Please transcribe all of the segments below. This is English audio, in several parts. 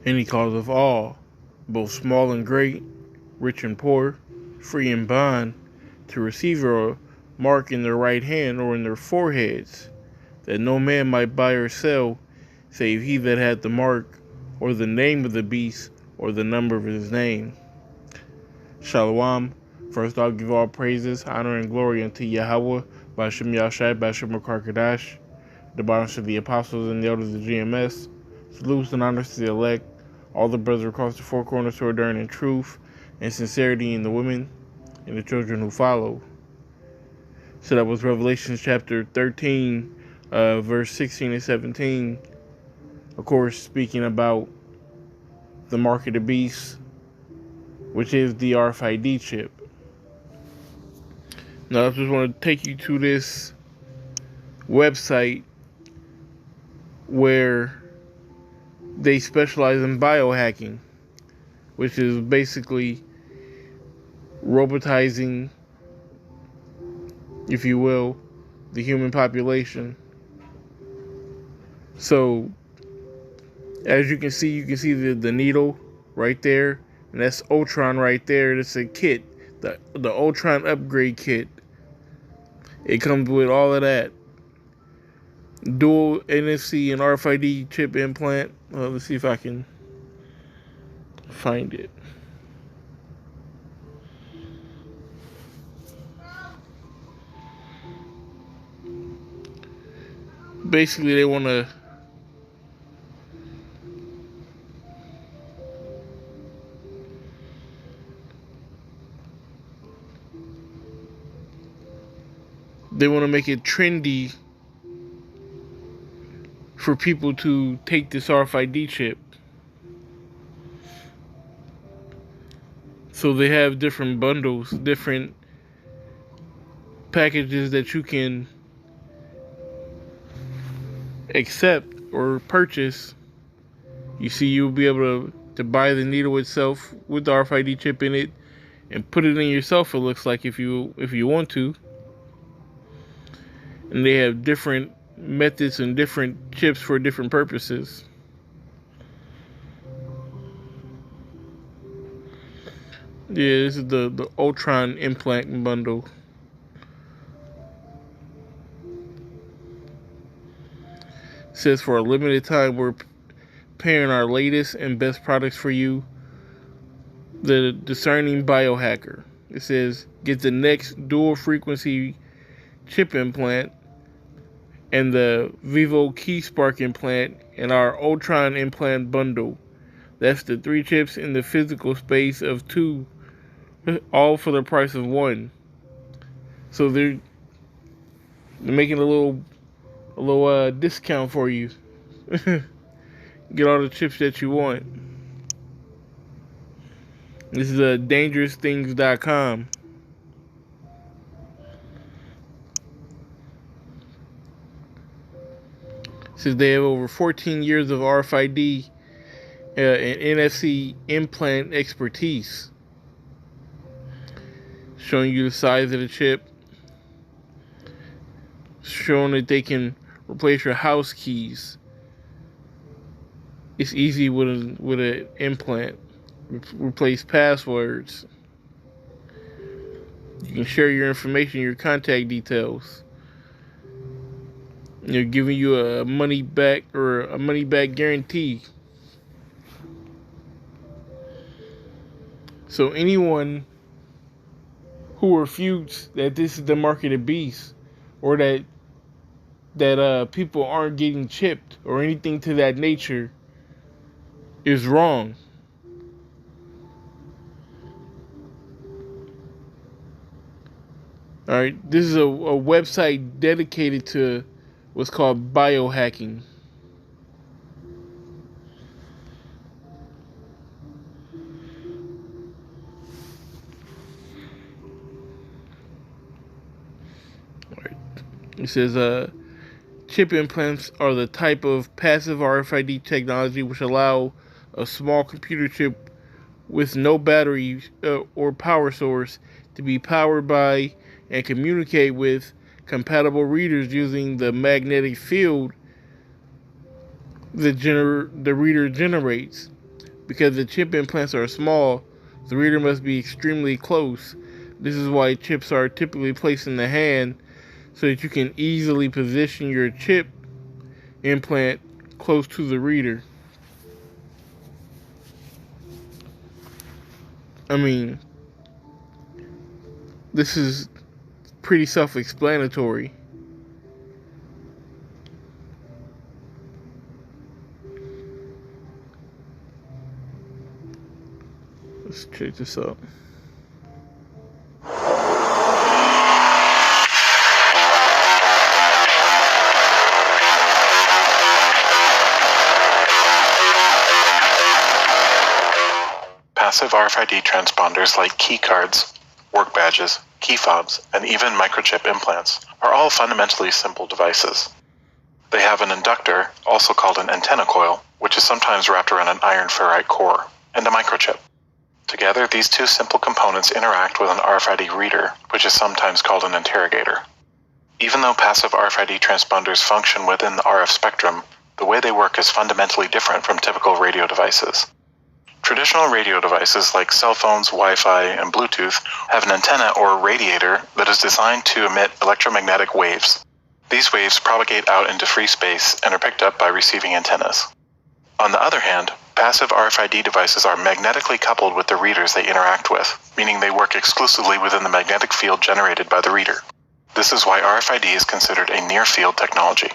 And he calleth all, both small and great, rich and poor, free and bond, to receive a mark in their right hand or in their foreheads, that no man might buy or sell, save he that had the mark, or the name of the beast, or the number of his name. Shalom. First I'll give all praises, honor, and glory unto Yahweh, Bashem Yashai, Bashem Karkadash, the bottoms of the apostles and the elders of GMS. Salutes and honors to the elect, all the brothers across the four corners who are adorned in truth and sincerity in the women and the children who follow. So that was Revelation chapter 13, verse 16 and 17. Of course, speaking about the mark of the beast, which is the RFID chip. Now, I just want to take you to this website where they specialize in biohacking, which is basically robotizing, if you will, the human population. So, as you can see the needle right there, and that's Ultron right there. That's a kit, the Ultron Upgrade Kit. It comes with all of that. Dual NFC and RFID chip implant. Let's see if I can find it. Basically, they want to make it trendy for people to take this RFID chip. So they have different bundles, different packages that you can accept or purchase. You see, you'll be able to buy the needle itself with the RFID chip in it and put it in yourself, it looks like, if you want to. And they have different methods and different chips for different purposes. Yeah, this is the Ultron Implant bundle. It says, for a limited time, we're pairing our latest and best products for you, the discerning biohacker. It says, get the next dual frequency chip implant and the Vivo Key Spark implant in our Ultron Implant bundle. That's the 3 chips in the physical space of 2, all for the price of 1. So they're making a little discount for you. Get all the chips that you want. This is dangerousthings.com. Says they have over 14 years of RFID and NFC implant expertise, showing you the size of the chip, showing that they can replace your house keys. It's easy with an implant. Replace passwords. You can share your information, your contact details. They're giving you a money back guarantee. So anyone who refutes that this is the mark of the beast, or that people aren't getting chipped or anything to that nature, is wrong. Alright, this is a website dedicated to what's called biohacking. Alright. It says, chip implants are the type of passive RFID technology which allow a small computer chip with no battery or power source to be powered by and communicate with compatible readers using the magnetic field the reader generates. Because the chip implants are small, the reader must be extremely close. This is why chips are typically placed in the hand so that you can easily position your chip implant close to the reader. I mean, this is pretty self-explanatory. Let's check this out. Passive RFID transponders like key cards, work badges, key fobs, and even microchip implants are all fundamentally simple devices. They have an inductor, also called an antenna coil, which is sometimes wrapped around an iron ferrite core, and a microchip. Together, these two simple components interact with an RFID reader, which is sometimes called an interrogator. Even though passive RFID transponders function within the RF spectrum, the way they work is fundamentally different from typical radio devices. Traditional radio devices like cell phones, Wi-Fi, and Bluetooth have an antenna or radiator that is designed to emit electromagnetic waves. These waves propagate out into free space and are picked up by receiving antennas. On the other hand, passive RFID devices are magnetically coupled with the readers they interact with, meaning they work exclusively within the magnetic field generated by the reader. This is why RFID is considered a near-field technology.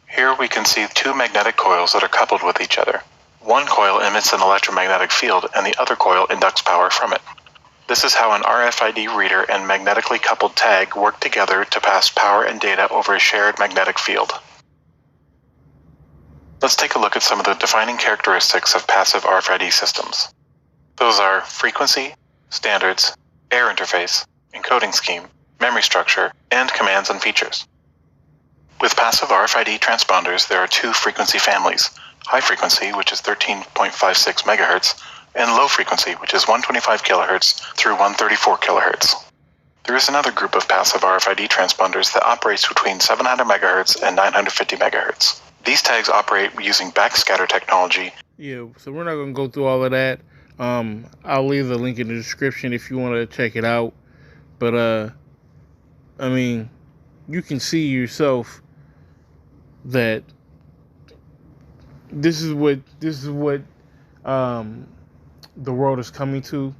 Here we can see two magnetic coils that are coupled with each other. One coil emits an electromagnetic field and the other coil inducts power from it. This is how an RFID reader and magnetically coupled tag work together to pass power and data over a shared magnetic field. Let's take a look at some of the defining characteristics of passive RFID systems. Those are frequency, standards, air interface, encoding scheme, memory structure, and commands and features. With passive RFID transponders, there are two frequency families: high frequency, which is 13.56 MHz, and low frequency, which is 125 kHz through 134 kHz. There is another group of passive RFID transponders that operates between 700 MHz and 950 MHz. These tags operate using backscatter technology. Yeah, so we're not going to go through all of that. I'll leave the link in the description if you want to check it out. But, I mean, you can see yourself that this is what the world is coming to.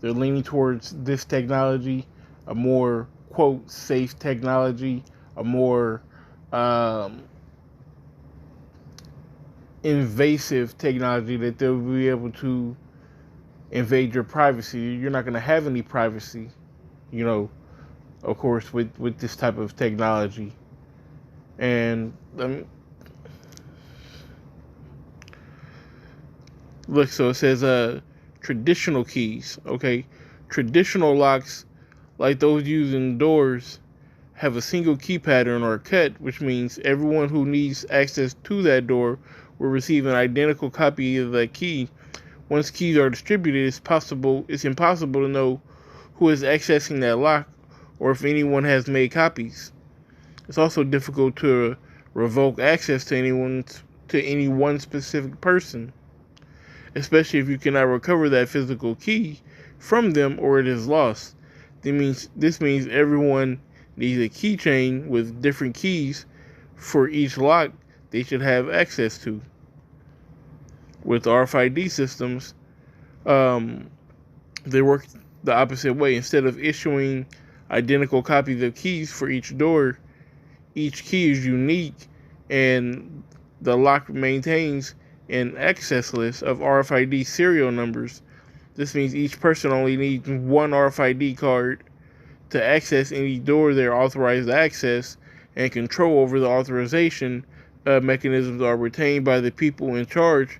They're leaning towards this technology, a more, quote, safe technology, a more invasive technology that they'll be able to invade your privacy. You're not going to have any privacy, of course, with this type of technology. And look, so it says traditional keys. Okay, traditional locks, like those used in doors, have a single key pattern or cut, which means everyone who needs access to that door will receive an identical copy of that key. Once keys are distributed, it's impossible to know who is accessing that lock or if anyone has made copies. It's also difficult to revoke access to any one specific person, especially if you cannot recover that physical key from them or it is lost. This means everyone needs a keychain with different keys for each lock they should have access to. With RFID systems, they work the opposite way. Instead of issuing identical copies of keys for each door, each key is unique, and the lock maintains an access list of RFID serial numbers. This means each person only needs one RFID card to access any door they're authorized to access, and control over the authorization mechanisms are retained by the people in charge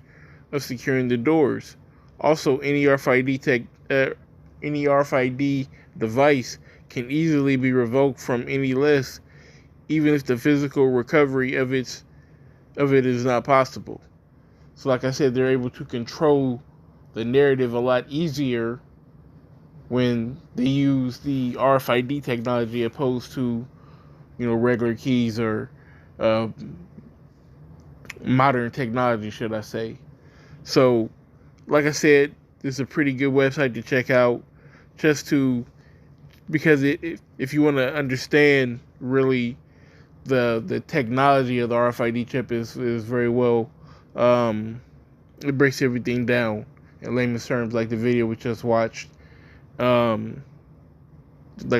of securing the doors. Also, any RFID device can easily be revoked from any list, even if the physical recovery of it is not possible. So, like I said, they're able to control the narrative a lot easier when they use the RFID technology opposed to, regular keys or modern technology, should I say. So, like I said, this is a pretty good website to check out, because if you want to understand really the technology of the RFID chip is very well. It breaks everything down in layman's terms, like the video we just watched. Like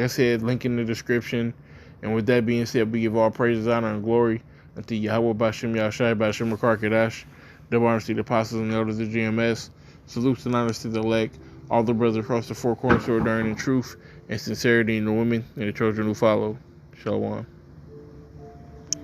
I said, link in the description. And with that being said, we give all praises, honor, and glory unto Yahweh Bashem Yahshai Bashem Rakar Kadash, double honors to the apostles and elders of GMS. Salutes and honors to the elect, all the brothers across the four corners who are enduring in truth and sincerity, in the women and the children who follow. Shalom.